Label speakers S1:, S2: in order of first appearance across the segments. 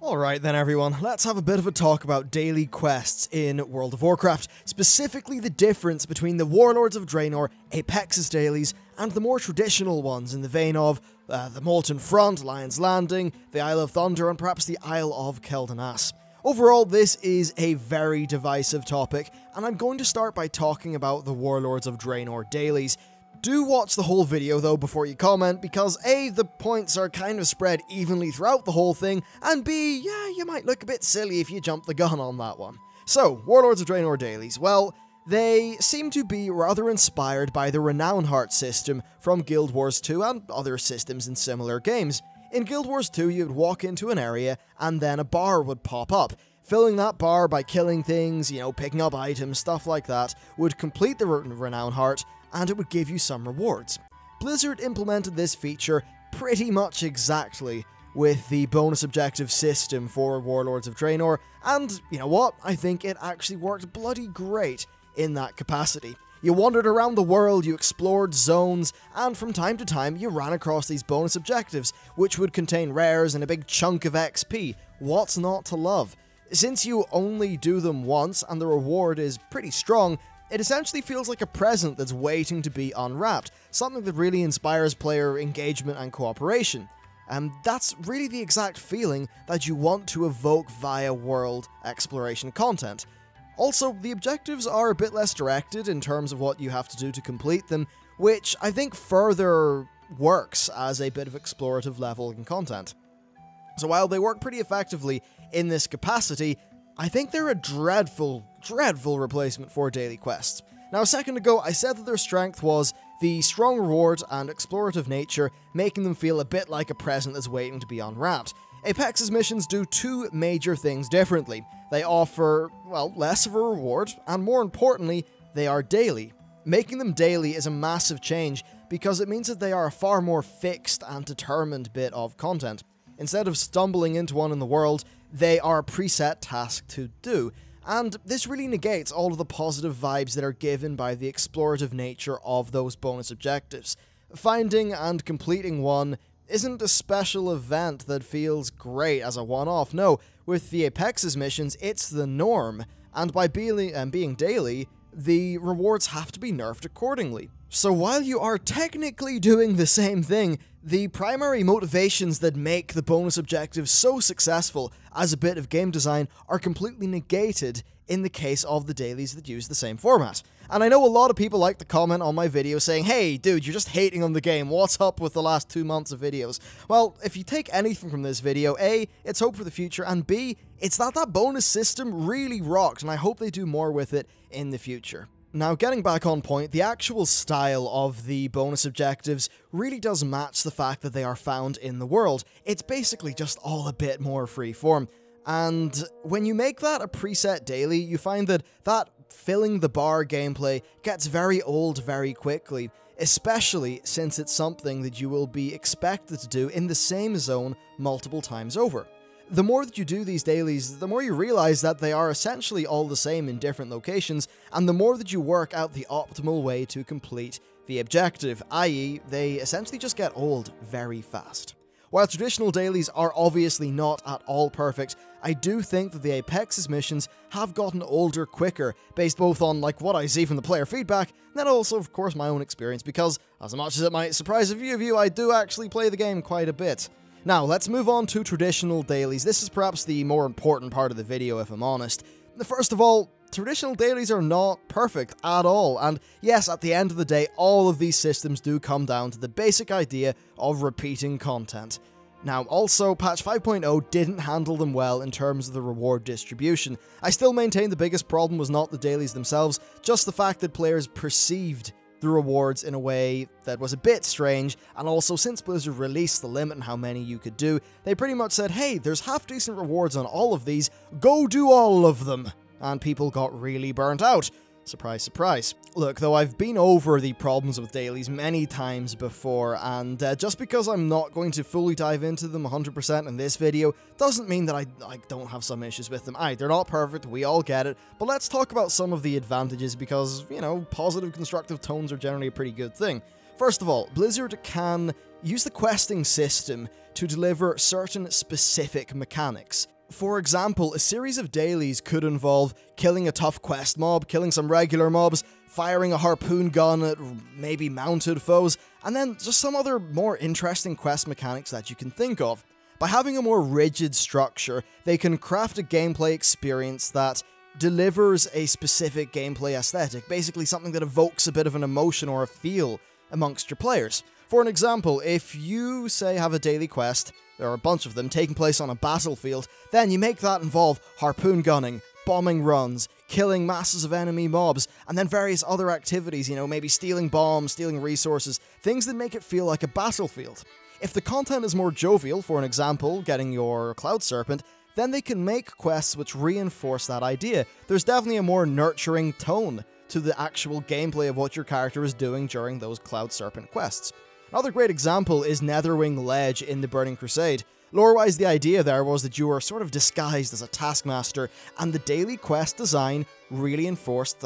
S1: Alright then everyone, let's have a bit of a talk about daily quests in World of Warcraft, specifically the difference between the Warlords of Draenor, Apexis Dailies, and the more traditional ones in the vein of the Molten Front, Lion's Landing, the Isle of Thunder, and perhaps the Isle of Keldanas. Overall, this is a very divisive topic, and I'm going to start by talking about the Warlords of Draenor dailies. Do watch the whole video though before you comment, because A, the points are kind of spread evenly throughout the whole thing, and B, yeah, you might look a bit silly if you jump the gun on that one. So, Warlords of Draenor dailies, well, they seem to be rather inspired by the Renown Heart system from Guild Wars 2 and other systems in similar games. In Guild Wars 2, you'd walk into an area, and then a bar would pop up. Filling that bar by killing things, picking up items, stuff like that, would complete the Renown Heart, and it would give you some rewards. Blizzard implemented this feature pretty much exactly with the bonus objective system for Warlords of Draenor, and you know what? I think it actually worked bloody great in that capacity. You wandered around the world, you explored zones, and from time to time you ran across these bonus objectives, which would contain rares and a big chunk of XP. What's not to love? Since you only do them once and the reward is pretty strong, it essentially feels like a present that's waiting to be unwrapped, something that really inspires player engagement and cooperation. And that's really the exact feeling that you want to evoke via world exploration content. Also, the objectives are a bit less directed in terms of what you have to do to complete them, which I think further works as a bit of explorative leveling content. So while they work pretty effectively in this capacity, I think they're a dreadful replacement for daily quests. Now, a second ago, I said that their strength was the strong reward and explorative nature, making them feel a bit like a present that's waiting to be unwrapped. Apex's missions do two major things differently. They offer, well, less of a reward, and more importantly, they are daily. Making them daily is a massive change, because it means that they are a far more fixed and determined bit of content. Instead of stumbling into one in the world, they are a preset task to do, and this really negates all of the positive vibes that are given by the explorative nature of those bonus objectives. Finding and completing one isn't a special event that feels great as a one-off. No, with the Apex's missions, it's the norm, and by being daily, the rewards have to be nerfed accordingly. So while you are technically doing the same thing, the primary motivations that make the bonus objectives so successful as a bit of game design are completely negated in the case of the dailies that use the same format. And I know a lot of people like to comment on my video saying, hey dude, you're just hating on the game, what's up with the last 2 months of videos? Well, if you take anything from this video, A, it's hope for the future, and B, it's that bonus system really rocks, and I hope they do more with it in the future. Now, getting back on point, the actual style of the bonus objectives really does match the fact that they are found in the world. It's basically just all a bit more freeform. And when you make that a preset daily, you find that filling the bar gameplay gets very old very quickly, especially since it's something that you will be expected to do in the same zone multiple times over. The more that you do these dailies, the more you realize that they are essentially all the same in different locations, and the more that you work out the optimal way to complete the objective, i.e., they essentially just get old very fast. While traditional dailies are obviously not at all perfect, I do think that the Apex's missions have gotten older quicker, based both on what I see from the player feedback, and then also, of course, my own experience, because, as much as it might surprise a few of you, I do actually play the game quite a bit. Now, let's move on to traditional dailies. This is perhaps the more important part of the video, if I'm honest. First of all, traditional dailies are not perfect at all, and yes, at the end of the day, all of these systems do come down to the basic idea of repeating content. Now, also, patch 5.0 didn't handle them well in terms of the reward distribution. I still maintain the biggest problem was not the dailies themselves, just the fact that players perceived the rewards in a way that was a bit strange, and also since Blizzard released the limit on how many you could do, they pretty much said, hey, there's half-decent rewards on all of these, go do all of them! And people got really burnt out. Surprise, surprise. Look, though, I've been over the problems with dailies many times before, and just because I'm not going to fully dive into them 100% in this video, doesn't mean that I don't have some issues with them. They're not perfect, we all get it, but let's talk about some of the advantages because, positive constructive tones are generally a pretty good thing. First of all, Blizzard can use the questing system to deliver certain specific mechanics. For example, a series of dailies could involve killing a tough quest mob, killing some regular mobs, firing a harpoon gun at maybe mounted foes, and then just some other more interesting quest mechanics that you can think of. By having a more rigid structure, they can craft a gameplay experience that delivers a specific gameplay aesthetic, basically something that evokes a bit of an emotion or a feel amongst your players. For an example, if you, say, have a daily quest, there are a bunch of them taking place on a battlefield, then you make that involve harpoon gunning, bombing runs, killing masses of enemy mobs, and then various other activities, maybe stealing bombs, stealing resources, things that make it feel like a battlefield. If the content is more jovial, for an example, getting your Cloud Serpent, then they can make quests which reinforce that idea. There's definitely a more nurturing tone to the actual gameplay of what your character is doing during those Cloud Serpent quests. Another great example is Netherwing Ledge in the Burning Crusade. Lore-wise, the idea there was that you were sort of disguised as a taskmaster, and the daily quest design really reinforced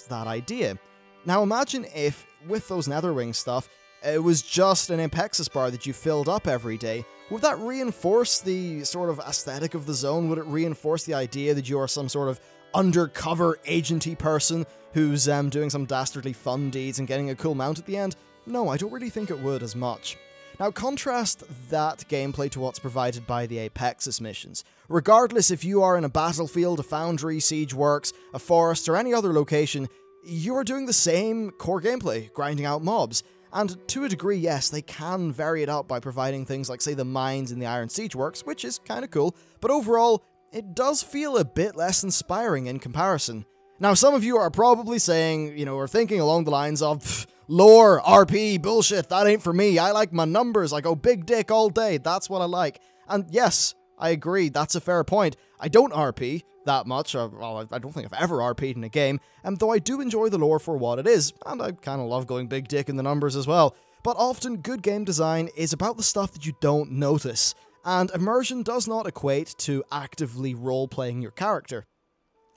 S1: that idea. Now imagine if, with those Netherwing stuff, it was just an Apexis bar that you filled up every day. Would that reinforce the sort of aesthetic of the zone? Would it reinforce the idea that you are some sort of undercover agenty person who's doing some dastardly fun deeds and getting a cool mount at the end? No, I don't really think it would as much. Now contrast that gameplay to what's provided by the Apexis missions. Regardless if you are in a battlefield, a foundry, siege works, a forest, or any other location, you are doing the same core gameplay, grinding out mobs. And to a degree, yes, they can vary it up by providing things like, say, the mines in the Iron Siege works, which is kinda cool, but overall, it does feel a bit less inspiring in comparison. Now, some of you are probably saying, or thinking along the lines of, lore, RP, bullshit, that ain't for me, I like my numbers, I go big dick all day, that's what I like. And yes, I agree, that's a fair point. I don't RP that much, well, I don't think I've ever RP'd in a game, though I do enjoy the lore for what it is, and I kinda love going big dick in the numbers as well. But often, good game design is about the stuff that you don't notice, and immersion does not equate to actively role-playing your character.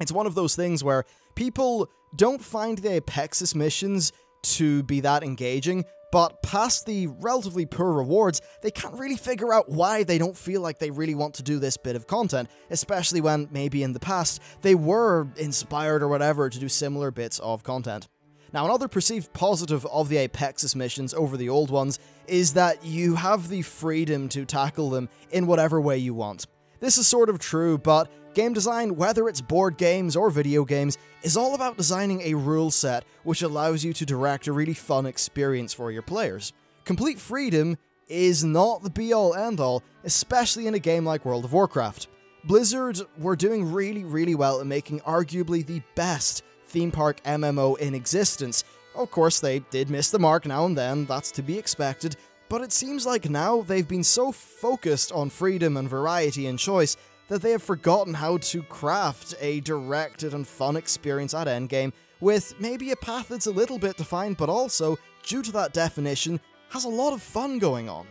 S1: It's one of those things where people don't find the Apexis missions to be that engaging, but past the relatively poor rewards, they can't really figure out why they don't feel like they really want to do this bit of content, especially when maybe in the past they were inspired or whatever to do similar bits of content. Now, another perceived positive of the Apexis missions over the old ones is that you have the freedom to tackle them in whatever way you want. This is sort of true, but game design, whether it's board games or video games, is all about designing a rule set which allows you to direct a really fun experience for your players. Complete freedom is not the be-all end-all, especially in a game like World of Warcraft. Blizzard were doing really well at making arguably the best theme park MMO in existence. Of course, they did miss the mark now and then, that's to be expected, but it seems like now they've been so focused on freedom and variety and choice that they have forgotten how to craft a directed and fun experience at endgame with maybe a path that's a little bit defined, but also, due to that definition, has a lot of fun going on.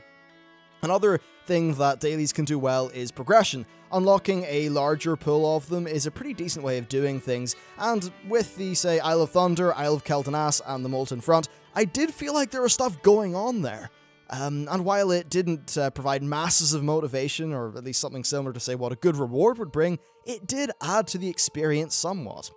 S1: Another thing that dailies can do well is progression. Unlocking a larger pool of them is a pretty decent way of doing things, and with the, say, Isle of Thunder, Isle of Keltanas, and the Molten Front, I did feel like there was stuff going on there. And while it didn't provide masses of motivation, or at least something similar to say what a good reward would bring, it did add to the experience somewhat.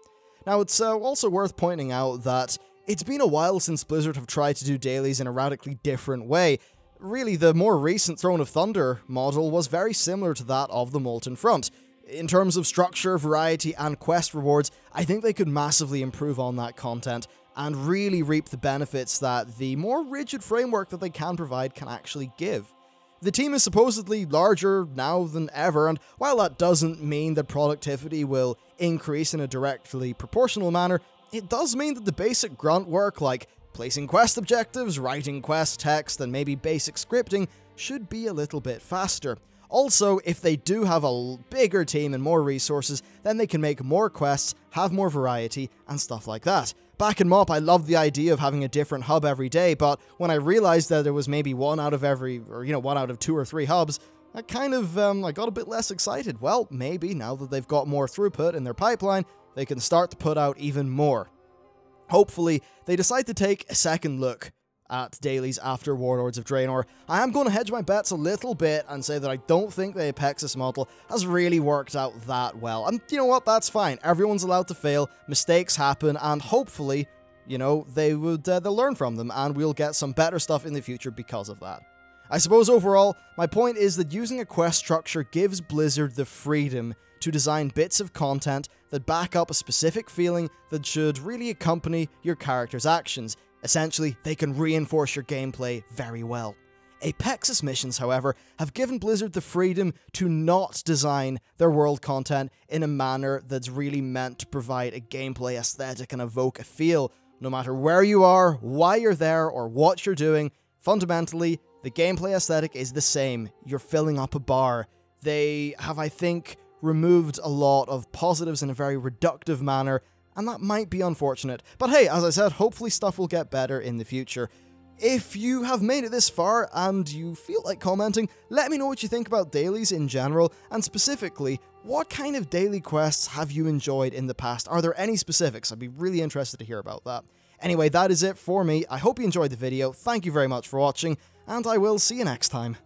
S1: Now, it's also worth pointing out that it's been a while since Blizzard have tried to do dailies in a radically different way. Really, the more recent Throne of Thunder model was very similar to that of the Molten Front. In terms of structure, variety, and quest rewards, I think they could massively improve on that content, and really reap the benefits that the more rigid framework that they can provide can actually give. The team is supposedly larger now than ever, and while that doesn't mean that productivity will increase in a directly proportional manner, it does mean that the basic grunt work like placing quest objectives, writing quest text, and maybe basic scripting should be a little bit faster. Also, if they do have a bigger team and more resources, then they can make more quests, have more variety, and stuff like that. Back in MoP, I loved the idea of having a different hub every day, but when I realized that there was maybe one out of 2 or 3 hubs, I kind of, I got a bit less excited. Well, maybe now that they've got more throughput in their pipeline, they can start to put out even more. Hopefully, they decide to take a second look at dailies after Warlords of Draenor. I am going to hedge my bets a little bit and say that I don't think the Apexis model has really worked out that well. And you know what? That's fine. Everyone's allowed to fail, mistakes happen, and hopefully, you know, they'll learn from them, and we'll get some better stuff in the future because of that. I suppose overall, my point is that using a quest structure gives Blizzard the freedom to design bits of content that back up a specific feeling that should really accompany your character's actions. Essentially, they can reinforce your gameplay very well. Apexis missions, however, have given Blizzard the freedom to not design their world content in a manner that's really meant to provide a gameplay aesthetic and evoke a feel. No matter where you are, why you're there, or what you're doing, fundamentally, the gameplay aesthetic is the same. You're filling up a bar. They have, I think, removed a lot of positives in a very reductive manner, and that might be unfortunate. But hey, as I said, hopefully stuff will get better in the future. If you have made it this far and you feel like commenting, let me know what you think about dailies in general, and specifically, what kind of daily quests have you enjoyed in the past? Are there any specifics? I'd be really interested to hear about that. Anyway, that is it for me. I hope you enjoyed the video. Thank you very much for watching, and I will see you next time.